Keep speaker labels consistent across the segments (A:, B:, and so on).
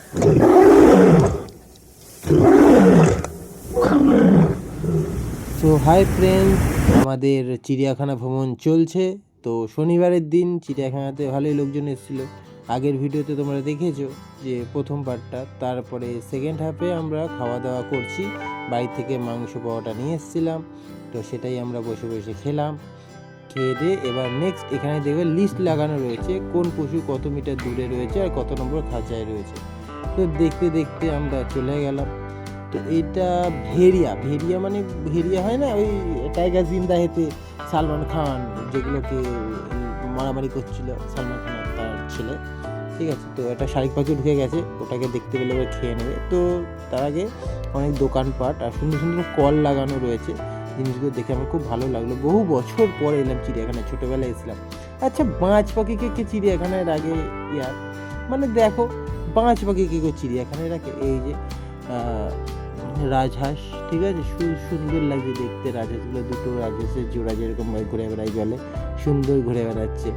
A: So hi friends, আমাদের চিড়িয়াখানা ভ্রমণ চলছে। তো শনিবারের দিন চিড়িয়াখানাতে ভালোই লোকজন এসেছিলো। আগের ভিডিওতে তোমরা দেখেছো যে প্রথম পার্টটা, তারপরে সেকেন্ড হাফে আমরা খাওয়া দাওয়া করছি। বাড়ি থেকে মাংস পাওয়াটা নিয়ে এসেছিলাম, তো সেটাই আমরা বসে বসে খেলাম। খেয়ে দিয়ে এবার নেক্সট এখানে দেখবে লিস্ট লাগানো রয়েছে কোন পশু কত মিটার দূরে রয়েছে আর কত নম্বর খাঁচায় রয়েছে। তো দেখতে দেখতে আমরা চলে গেলাম। তো এটা ভেড়িয়া মানে ভেড়িয়া হয় না, ওই টাইগার জিন্দা হেতে সালমান খান যেগুলোকে মারামারি করছিল, সালমান খান আর তার ছেলে। ঠিক আছে, তো একটা শালিক পাখি ঢুকে গেছে, ওটাকে দেখতে পেলে এবার খেয়ে নেবে। তো তার আগে অনেক দোকানপাট আর সুন্দর সুন্দর কল লাগানো রয়েছে। জিনিসগুলো দেখে আমার খুব ভালো লাগলো। বহু বছর পরে এলাম চিড়িয়াখানায়, ছোটোবেলায় এসেছিলাম। আচ্ছা, বাজ পাখিকে কে চিড়িয়াখানায় রাখে ইয়ার? মানে দেখো, বাজ পাখি কে চিড়িয়াখানায় রাখে? এই যে রাজহাঁস, ঠিক আছে, সুন্দর লাগছে দেখতে। রাজহাঁসগুলো দুটো রাজহাঁসের জোড়া যেরকম ঘুরে বেড়ায় জলে, সুন্দর ঘুরে বেড়াচ্ছে।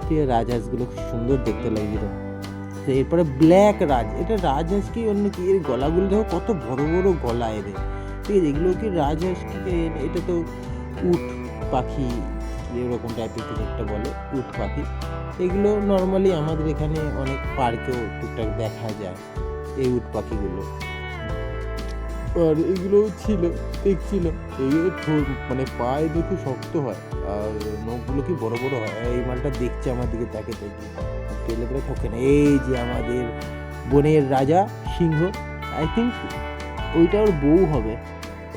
A: ঠিক আছে, রাজহাঁসগুলো খুব সুন্দর দেখতে লাগছিল। তো এরপরে ব্ল্যাক এটা রাজহাঁস কি অন্য কি? এর গলাগুলো দেখো কত বড় বড় গলা এদের। ঠিক আছে, এগুলো কি রাজহাঁস? এটা তো উট পাখি এরকম টাইপের কিছু একটা বলে, উট পাখি। এগুলো নর্মালি আমাদের এখানে অনেক পার্কেও টুকটাক দেখা যায় এই উট পাখিগুলো। আর এগুলোও ছিল, দেখছিল এগুলো মানে পায়ে দেখে শক্ত হয় আর নখগুলো কি বড় বড় হয়। এই মালটা দেখছে আমার দিকে, তাকে দেখি পেলে পরে ঠকে না। এই যে আমাদের বনের রাজা সিংহ, আই থিঙ্ক ওইটা ওর বউ হবে,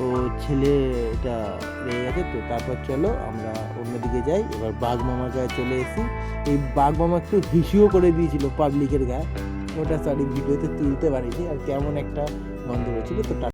A: ও ছেলে এটা রয়ে গেছে। তো তারপর চলো আমরা অন্যদিকে যাই। এবার বাঘ মামার গায়ে চলে এসেছি। এই বাঘ মামা একটু হিসিও করে দিয়েছিল পাবলিকের গায়ে, ওটা সরি ভিডিওতে তুলতে পারিনি। আর কেমন একটা গন্ধ হয়েছিল। তো